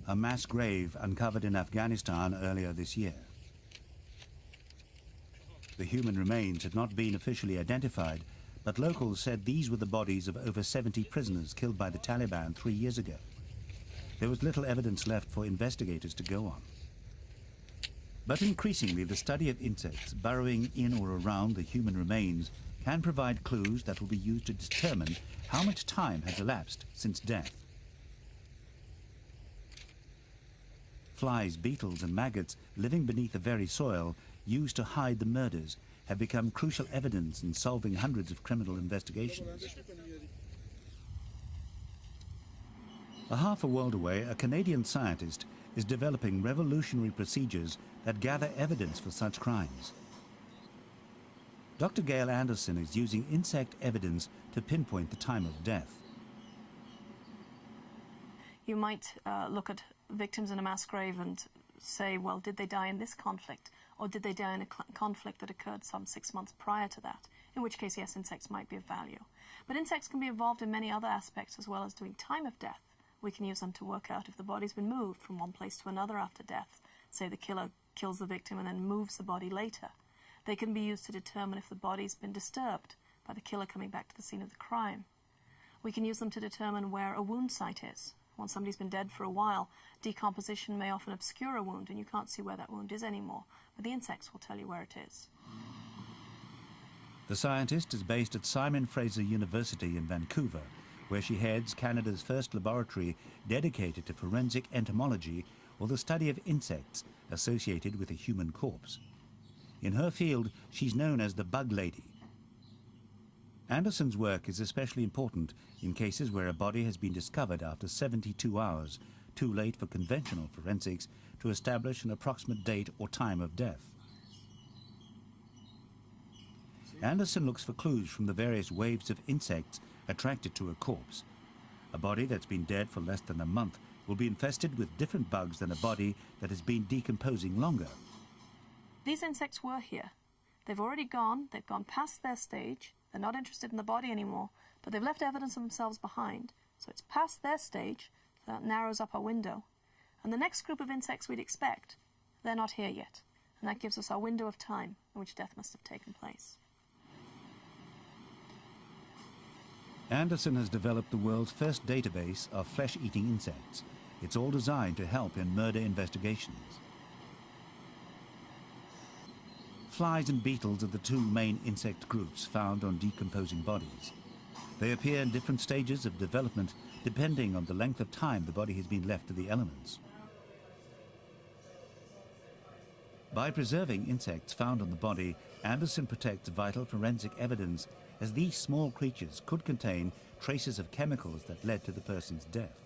a mass grave uncovered in Afghanistan earlier this year. The human remains had not been officially identified, but locals said these were the bodies of over 70 prisoners killed by the Taliban 3 years ago. There was little evidence left for investigators to go on. But increasingly, the study of insects burrowing in or around the human remains can provide clues that will be used to determine how much time has elapsed since death. Flies, beetles and maggots living beneath the very soil used to hide the murders have become crucial evidence in solving hundreds of criminal investigations. A half a world away, a Canadian scientist is developing revolutionary procedures that gather evidence for such crimes. Dr. Gail Anderson is using insect evidence to pinpoint the time of death. You might look at victims in a mass grave and say, well, did they die in this conflict? Or did they die in a conflict that occurred some 6 months prior to that? In which case, yes, insects might be of value. But insects can be involved in many other aspects as well as doing time of death. We can use them to work out if the body's been moved from one place to another after death. Say the killer kills the victim and then moves the body later. They can be used to determine if the body's been disturbed by the killer coming back to the scene of the crime. We can use them to determine where a wound site is. Once somebody's been dead for a while, decomposition may often obscure a wound and you can't see where that wound is anymore, but the insects will tell you where it is. The scientist is based at Simon Fraser University in Vancouver, where she heads Canada's first laboratory dedicated to forensic entomology, or the study of insects associated with a human corpse. In her field, she's known as the bug lady. Anderson's work is especially important in cases where a body has been discovered after 72 hours, too late for conventional forensics to establish an approximate date or time of death. Anderson looks for clues from the various waves of insects attracted to a corpse. A body that's been dead for less than a month will be infested with different bugs than a body that has been decomposing longer. These insects were here. They've already gone, they've gone past their stage. They're not interested in the body anymore, but they've left evidence of themselves behind. So it's past their stage, so that narrows up our window. And the next group of insects we'd expect, they're not here yet. And that gives us our window of time in which death must have taken place. Anderson has developed the world's first database of flesh-eating insects. It's all designed to help in murder investigations. Flies and beetles are the two main insect groups found on decomposing bodies. They appear in different stages of development depending on the length of time the body has been left to the elements. By preserving insects found on the body, Anderson protects vital forensic evidence, as these small creatures could contain traces of chemicals that led to the person's death.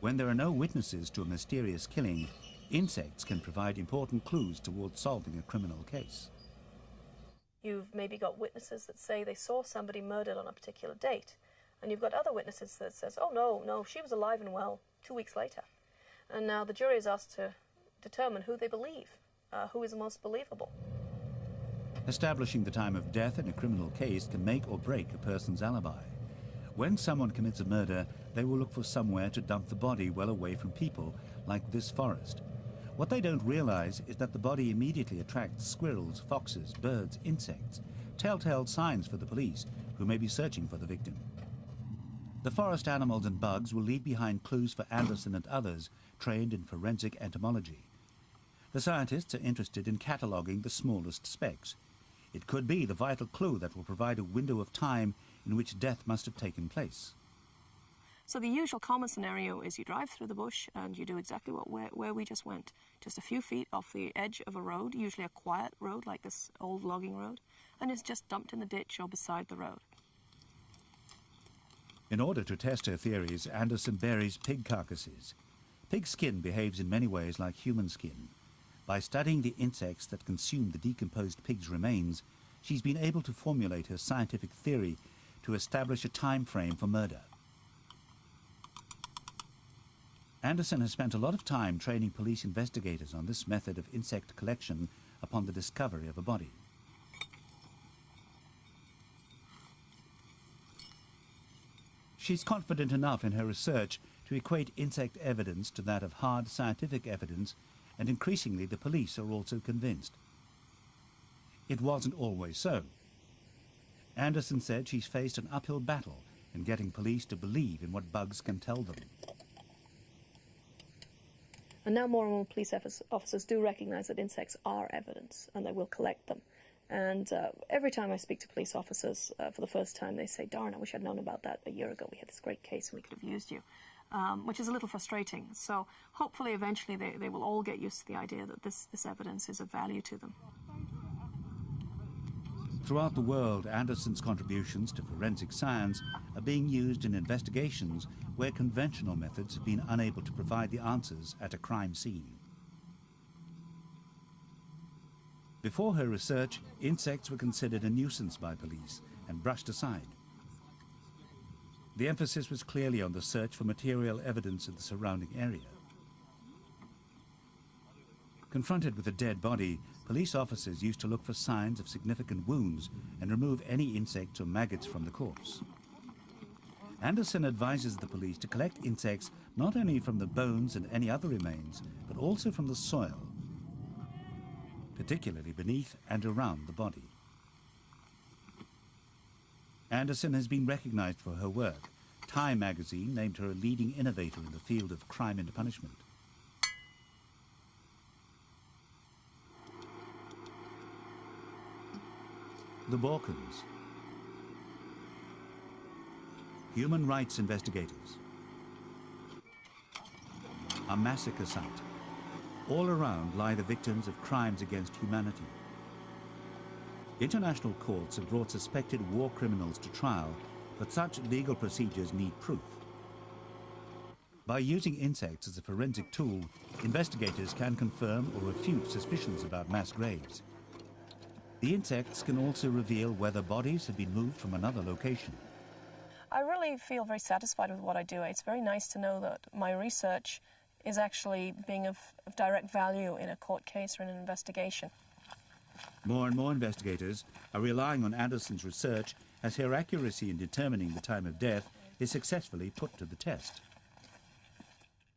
When there are no witnesses to a mysterious killing, insects can provide important clues towards solving a criminal case. You've maybe got witnesses that say they saw somebody murdered on a particular date, and you've got other witnesses that says, oh no, she was alive and well 2 weeks later. And now the jury is asked to determine who they believe, who is the most believable. Establishing the time of death in a criminal case can make or break a person's alibi. When someone commits a murder, they will look for somewhere to dump the body well away from people, like this forest. What they don't realize is that the body immediately attracts squirrels, foxes, birds, insects, telltale signs for the police, who may be searching for the victim. The forest animals and bugs will leave behind clues for Anderson and others trained in forensic entomology. The scientists are interested in cataloging the smallest specks. It could be the vital clue that will provide a window of time in which death must have taken place. So the usual common scenario is you drive through the bush and you do exactly where we just went, just a few feet off the edge of a road, usually a quiet road like this old logging road, and it's just dumped in the ditch or beside the road. In order to test her theories, Anderson buries pig carcasses. Pig skin behaves in many ways like human skin. By studying the insects that consume the decomposed pig's remains, she's been able to formulate her scientific theory to establish a time frame for murder. Anderson has spent a lot of time training police investigators on this method of insect collection upon the discovery of a body. She's confident enough in her research to equate insect evidence to that of hard scientific evidence, and increasingly the police are also convinced. It wasn't always so. Anderson said she's faced an uphill battle in getting police to believe in what bugs can tell them. And now more and more police officers do recognise that insects are evidence, and they will collect them. And every time I speak to police officers for the first time, they say, "Darn, I wish I'd known about that a year ago. We had this great case and we could have used you," which is a little frustrating. So hopefully eventually they will all get used to the idea that this evidence is of value to them. Throughout the world, Anderson's contributions to forensic science are being used in investigations where conventional methods have been unable to provide the answers at a crime scene. Before her research, insects were considered a nuisance by police and brushed aside. The emphasis was clearly on the search for material evidence of the surrounding area. Confronted with a dead body, police officers used to look for signs of significant wounds and remove any insects or maggots from the corpse. Anderson advises the police to collect insects not only from the bones and any other remains, but also from the soil, particularly beneath and around the body. Anderson has been recognized for her work. Time magazine named her a leading innovator in the field of crime and punishment. The Balkans. Human rights investigators. A massacre site. All around lie the victims of crimes against humanity. International courts have brought suspected war criminals to trial, but such legal procedures need proof. By using insects as a forensic tool, investigators can confirm or refute suspicions about mass graves. The insects can also reveal whether bodies have been moved from another location. I really feel very satisfied with what I do. It's very nice to know that my research is actually being of direct value in a court case or in an investigation. More and more investigators are relying on Anderson's research as her accuracy in determining the time of death is successfully put to the test.